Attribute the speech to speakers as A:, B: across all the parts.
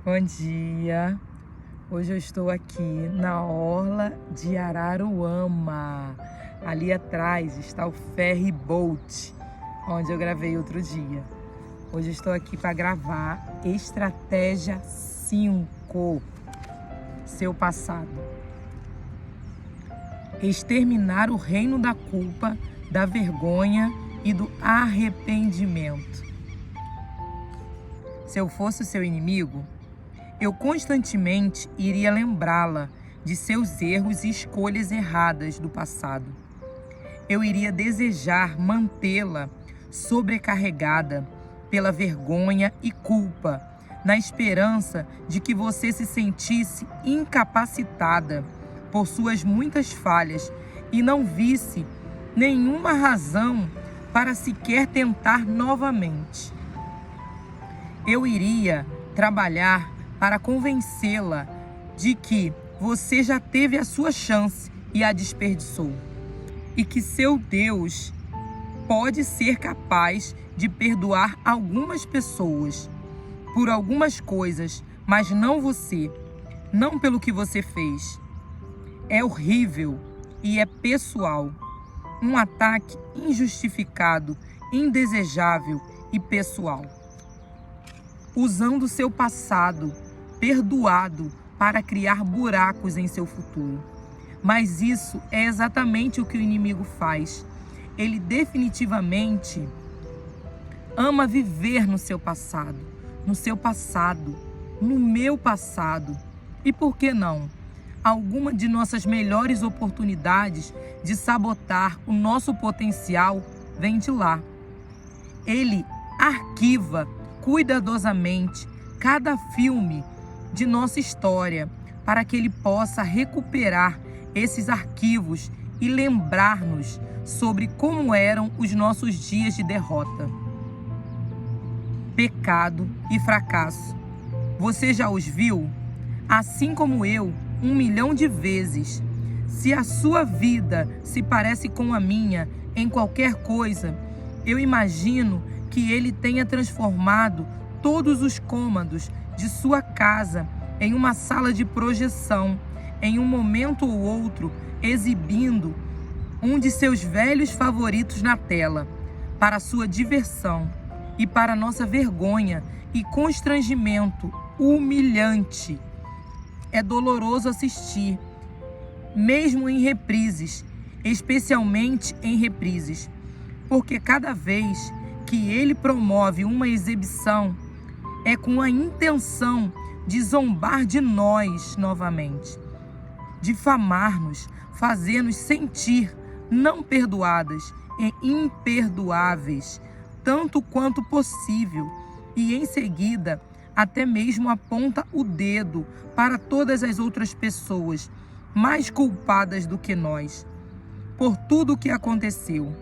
A: Bom dia! Hoje eu estou aqui na orla de Araruama. Ali atrás está o ferry boat, onde eu gravei outro dia. Hoje eu estou aqui para gravar Estratégia 5, seu passado. Exterminar o reino da culpa, da vergonha e do arrependimento. Se eu fosse o seu inimigo, eu constantemente iria lembrá-la de seus erros e escolhas erradas do passado. Eu iria desejar mantê-la sobrecarregada pela vergonha e culpa, na esperança de que você se sentisse incapacitada por suas muitas falhas e não visse nenhuma razão para sequer tentar novamente. Eu iria trabalhar para convencê-la de que você já teve a sua chance e a desperdiçou, e que seu Deus pode ser capaz de perdoar algumas pessoas por algumas coisas, mas não você, não pelo que você fez. É horrível e é pessoal, um ataque injustificado, indesejável e pessoal. Usando seu passado perdoado para criar buracos em seu futuro. Mas isso é exatamente o que o inimigo faz. Ele definitivamente ama viver no seu passado, no meu passado. E por que não? Alguma de nossas melhores oportunidades de sabotar o nosso potencial vem de lá. Ele arquiva cuidadosamente cada filme de nossa história para que ele possa recuperar esses arquivos e lembrar-nos sobre como eram os nossos dias de derrota, pecado e fracasso. Você já os viu? Assim como eu, 1 milhão de vezes. Se a sua vida se parece com a minha em qualquer coisa, eu imagino que ele tenha transformado todos os cômodos de sua casa em uma sala de projeção, em um momento ou outro, exibindo um de seus velhos favoritos na tela, para sua diversão e para nossa vergonha e constrangimento humilhante. É doloroso assistir, mesmo em reprises, especialmente em reprises, porque cada vez que ele promove uma exibição, é com a intenção de zombar de nós novamente, difamar-nos, fazer-nos sentir não perdoadas e imperdoáveis, tanto quanto possível, e em seguida até mesmo aponta o dedo para todas as outras pessoas mais culpadas do que nós, por tudo o que aconteceu.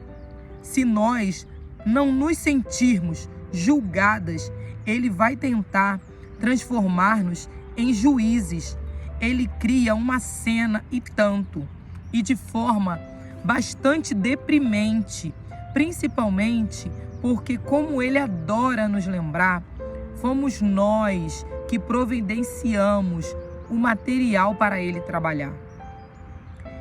A: Se nós não nos sentirmos julgadas, ele vai tentar transformar-nos em juízes. Ele cria uma cena e tanto, e de forma bastante deprimente, principalmente porque, como ele adora nos lembrar, fomos nós que providenciamos o material para ele trabalhar.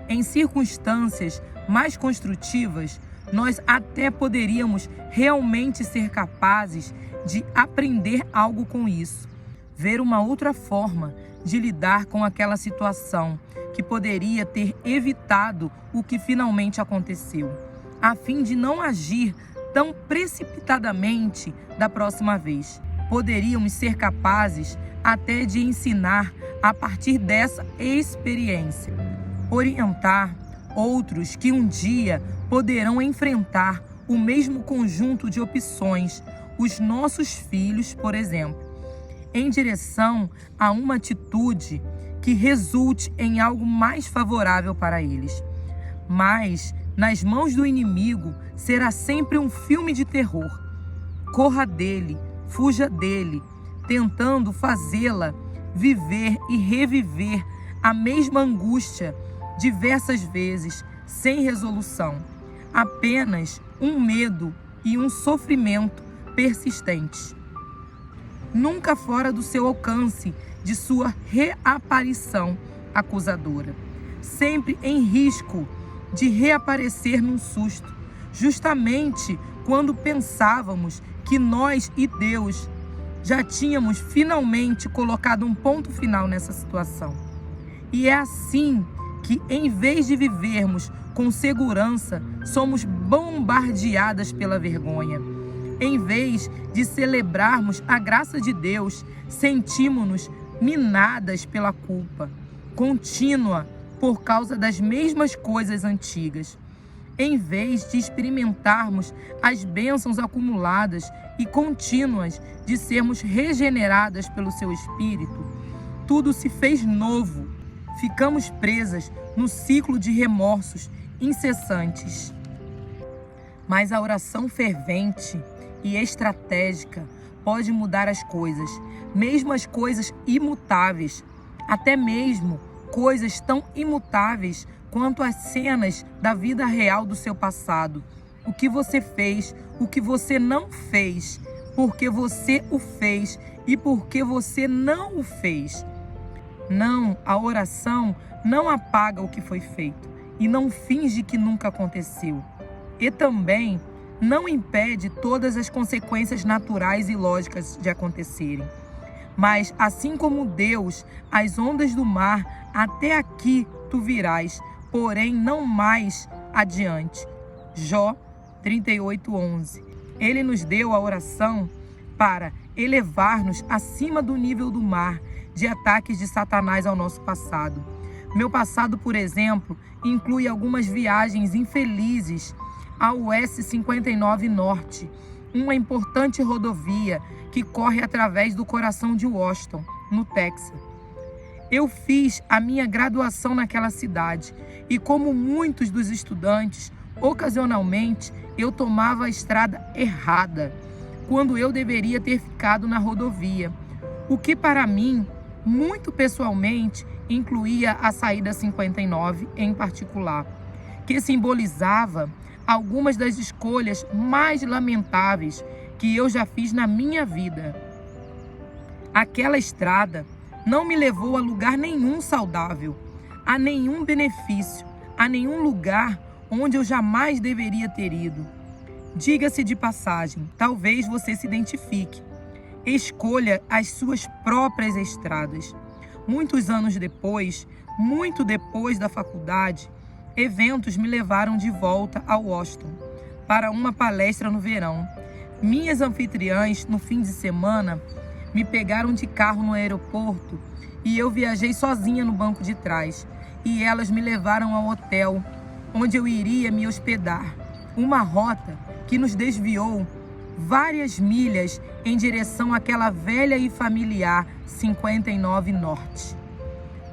A: Em circunstâncias mais construtivas, nós até poderíamos realmente ser capazes de aprender algo com isso, ver uma outra forma de lidar com aquela situação que poderia ter evitado o que finalmente aconteceu, a fim de não agir tão precipitadamente da próxima vez. Poderíamos ser capazes até de ensinar a partir dessa experiência, orientar outros que um dia poderão enfrentar o mesmo conjunto de opções, os nossos filhos, por exemplo, em direção a uma atitude que resulte em algo mais favorável para eles. Mas, nas mãos do inimigo, será sempre um filme de terror. Corra dele, fuja dele, tentando fazê-la viver e reviver a mesma angústia diversas vezes, sem resolução. Apenas um medo e um sofrimento persistentes. nunca fora do seu alcance de sua reaparição acusadora, sempre em risco de reaparecer num susto, justamente quando pensávamos que nós e Deus já tínhamos finalmente colocado um ponto final nessa situação. E é assim que, em vez de vivermos com segurança, somos bombardeadas pela vergonha. Em vez de celebrarmos a graça de Deus, sentimos-nos minadas pela culpa contínua por causa das mesmas coisas antigas. Em vez de experimentarmos as bênçãos acumuladas e contínuas de sermos regeneradas pelo seu Espírito, tudo se fez novo. Ficamos presas no ciclo de remorsos incessantes. Mas a oração fervente e estratégica pode mudar as coisas, mesmo as coisas imutáveis, até mesmo coisas tão imutáveis quanto as cenas da vida real do seu passado. O que você fez, o que você não fez, porque você o fez e porque você não o fez. Não, a oração não apaga o que foi feito e não finge que nunca aconteceu. E também não impede todas as consequências naturais e lógicas de acontecerem. Mas, assim como Deus, as ondas do mar, até aqui tu virás, porém não mais adiante. Jó 38:11. Ele nos deu a oração para elevar-nos acima do nível do mar, de ataques de Satanás ao nosso passado. Meu passado, por exemplo, inclui algumas viagens infelizes ao S-59 Norte, uma importante rodovia que corre através do coração de Washington, no Texas. Eu fiz a minha graduação naquela cidade e, como muitos dos estudantes, ocasionalmente eu tomava a estrada errada, quando eu deveria ter ficado na rodovia, o que para mim, muito pessoalmente, incluía a saída 59 em particular, que simbolizava algumas das escolhas mais lamentáveis que eu já fiz na minha vida. Aquela estrada não me levou a lugar nenhum saudável, a nenhum benefício, a nenhum lugar onde eu jamais deveria ter ido. Diga-se de passagem, talvez você se identifique. Escolha as suas próprias estradas. Muitos anos depois, muito depois da faculdade, eventos me levaram de volta a Washington para uma palestra no verão. Minhas anfitriãs, no fim de semana, me pegaram de carro no aeroporto e eu viajei sozinha no banco de trás. E elas me levaram ao hotel onde eu iria me hospedar. Uma rota que nos desviou várias milhas em direção àquela velha e familiar 59 Norte.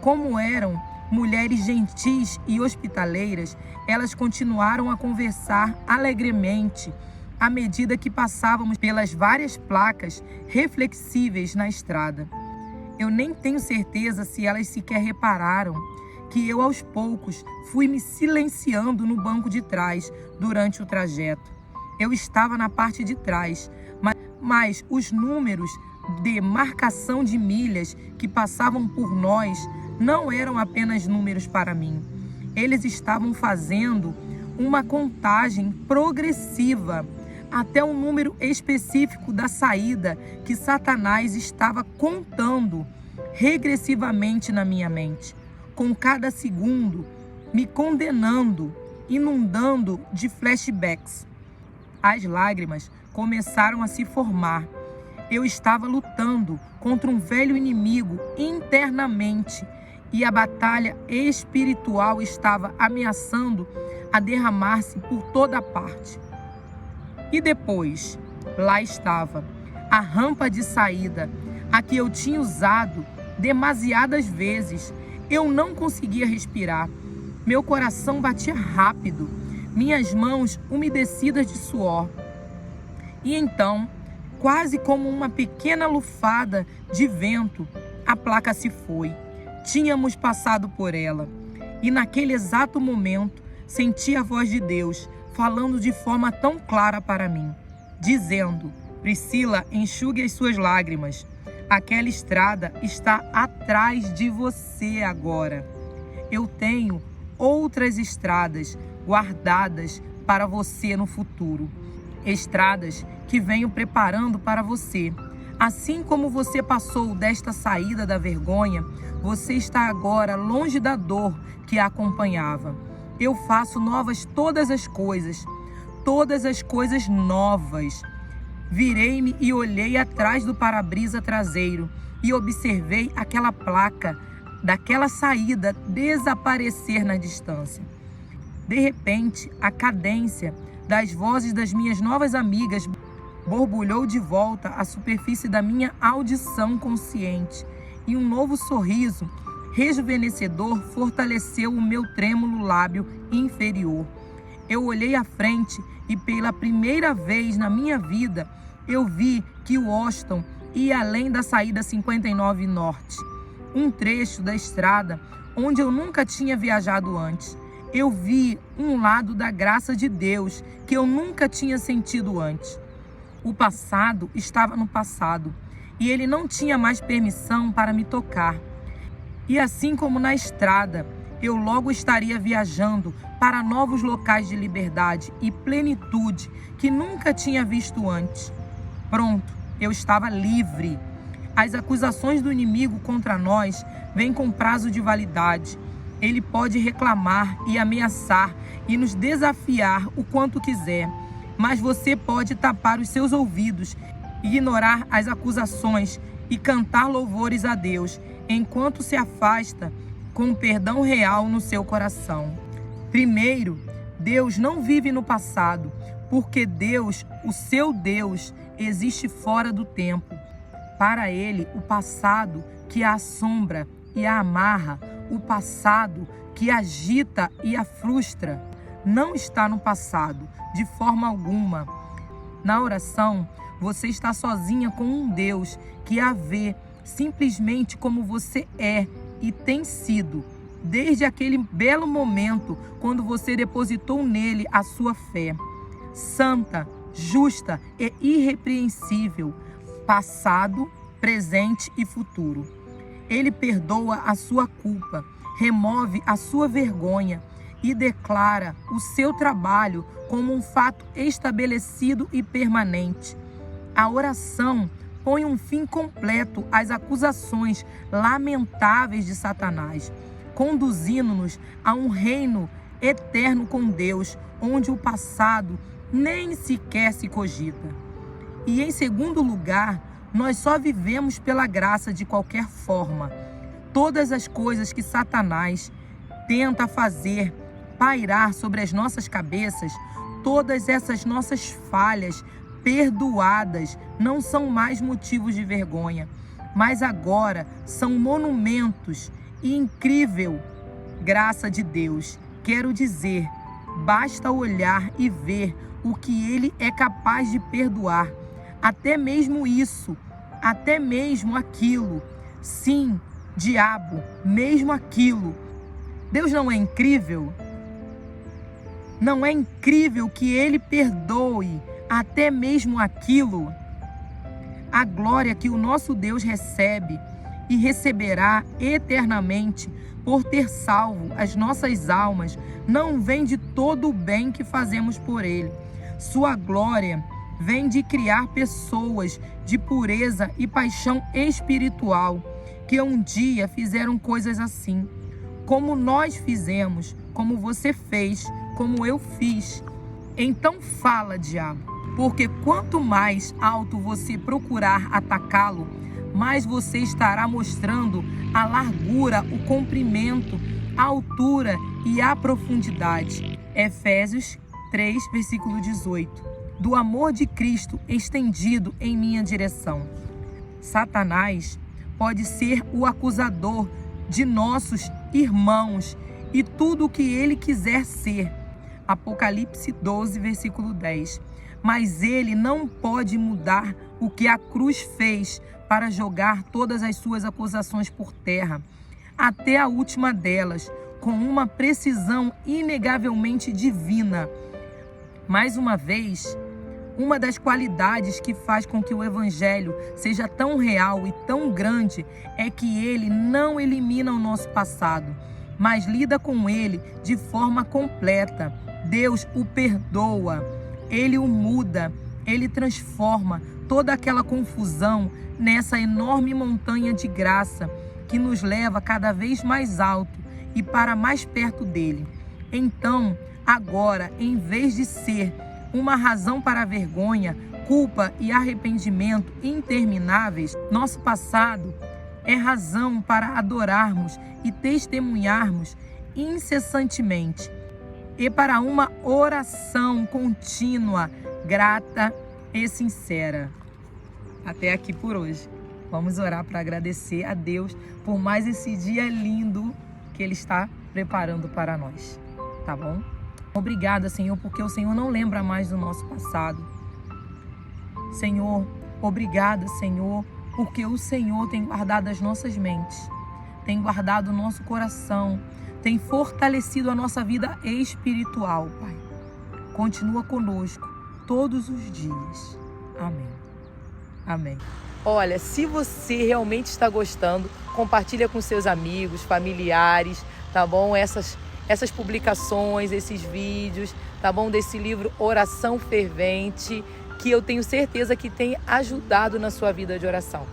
A: Como eram mulheres gentis e hospitaleiras, elas continuaram a conversar alegremente à medida que passávamos pelas várias placas reflexíveis na estrada. Eu nem tenho certeza se elas sequer repararam que eu, aos poucos, fui me silenciando no banco de trás durante o trajeto. Eu estava na parte de trás, mas os números de marcação de milhas que passavam por nós não eram apenas números para mim. Eles estavam fazendo uma contagem progressiva até um número específico da saída que Satanás estava contando regressivamente na minha mente, com cada segundo me condenando, inundando de flashbacks. As lágrimas começaram a se formar. Eu estava lutando contra um velho inimigo internamente e a batalha espiritual estava ameaçando a derramar-se por toda parte. E depois, lá estava, a rampa de saída, a que eu tinha usado demasiadas vezes. Eu não conseguia respirar. Meu coração batia rápido, minhas mãos umedecidas de suor. E então, quase como uma pequena lufada de vento, a placa se foi. Tínhamos passado por ela. E naquele exato momento, senti a voz de Deus falando de forma tão clara para mim, dizendo: Priscila, enxugue as suas lágrimas. Aquela estrada está atrás de você agora. Eu tenho outras estradas guardadas para você no futuro. Estradas que venho preparando para você. Assim como você passou desta saída da vergonha, você está agora longe da dor que a acompanhava. Eu faço novas todas as coisas novas. Virei-me e olhei atrás do para-brisa traseiro e observei aquela placa daquela saída desaparecer na distância. De repente, a cadência das vozes das minhas novas amigas borbulhou de volta à superfície da minha audição consciente e um novo sorriso rejuvenescedor fortaleceu o meu trêmulo lábio inferior. Eu olhei à frente e pela primeira vez na minha vida eu vi que Washington ia além da saída 59 Norte, um trecho da estrada onde eu nunca tinha viajado antes. Eu vi um lado da graça de Deus que eu nunca tinha sentido antes. O passado estava no passado e ele não tinha mais permissão para me tocar. E assim como na estrada, eu logo estaria viajando para novos locais de liberdade e plenitude que nunca tinha visto antes. Pronto, eu estava livre. As acusações do inimigo contra nós vêm com prazo de validade. Ele pode reclamar e ameaçar e nos desafiar o quanto quiser, mas você pode tapar os seus ouvidos, ignorar as acusações e cantar louvores a Deus, enquanto se afasta com perdão real no seu coração. Primeiro, Deus não vive no passado, porque Deus, o seu Deus, existe fora do tempo. Para ele, o passado que a assombra e a amarra, o passado que agita e a frustra, não está no passado, de forma alguma. Na oração, você está sozinha com um Deus que a vê simplesmente como você é e tem sido, desde aquele belo momento quando você depositou nele a sua fé. Santa, justa e irrepreensível, passado, presente e futuro. Ele perdoa a sua culpa, remove a sua vergonha e declara o seu trabalho como um fato estabelecido e permanente. A oração põe um fim completo às acusações lamentáveis de Satanás, conduzindo-nos a um reino eterno com Deus, onde o passado nem sequer se cogita. E em segundo lugar, nós só vivemos pela graça de qualquer forma. Todas as coisas que Satanás tenta fazer pairar sobre as nossas cabeças, todas essas nossas falhas perdoadas não são mais motivos de vergonha, mas agora são monumentos e incrível graça de Deus. Quero dizer, basta olhar e ver o que Ele é capaz de perdoar. Até mesmo isso, até mesmo aquilo. Sim, diabo, mesmo aquilo. Deus não é incrível? Não é incrível que Ele perdoe até mesmo aquilo? A glória que o nosso Deus recebe e receberá eternamente por ter salvo as nossas almas não vem de todo o bem que fazemos por Ele. Sua glória vem de criar pessoas de pureza e paixão espiritual que um dia fizeram coisas assim, como nós fizemos, como você fez, como eu fiz. Então fala, diabo, porque quanto mais alto você procurar atacá-lo, mais você estará mostrando a largura, o comprimento, a altura e a profundidade. Efésios 3, versículo 18. Do amor de Cristo estendido em minha direção. Satanás pode ser o acusador de nossos irmãos e tudo o que ele quiser ser. Apocalipse 12, versículo 10. Mas ele não pode mudar o que a cruz fez para jogar todas as suas acusações por terra, até a última delas, com uma precisão inegavelmente divina. Mais uma vez, Uma das qualidades que faz com que o Evangelho seja tão real e tão grande é que ele não elimina o nosso passado, mas lida com ele de forma completa. Deus o perdoa, ele o muda, ele transforma toda aquela confusão nessa enorme montanha de graça que nos leva cada vez mais alto e para mais perto dele. Então, agora, em vez de ser uma razão para a vergonha, culpa e arrependimento intermináveis, nosso passado é razão para adorarmos e testemunharmos incessantemente e para uma oração contínua, grata e sincera. Até aqui por hoje. Vamos orar para agradecer a Deus por mais esse dia lindo que Ele está preparando para nós. Tá bom? Obrigada, Senhor, porque o Senhor não lembra mais do nosso passado. Senhor, obrigada, Senhor, porque o Senhor tem guardado as nossas mentes, tem guardado o nosso coração, tem fortalecido a nossa vida espiritual, Pai. Continua conosco todos os dias. Amém. Amém. Olha, se você realmente está gostando, compartilha com seus amigos, familiares, tá bom? Essas publicações, esses vídeos, tá bom? Desse livro Oração Fervente, que eu tenho certeza que tem ajudado na sua vida de oração.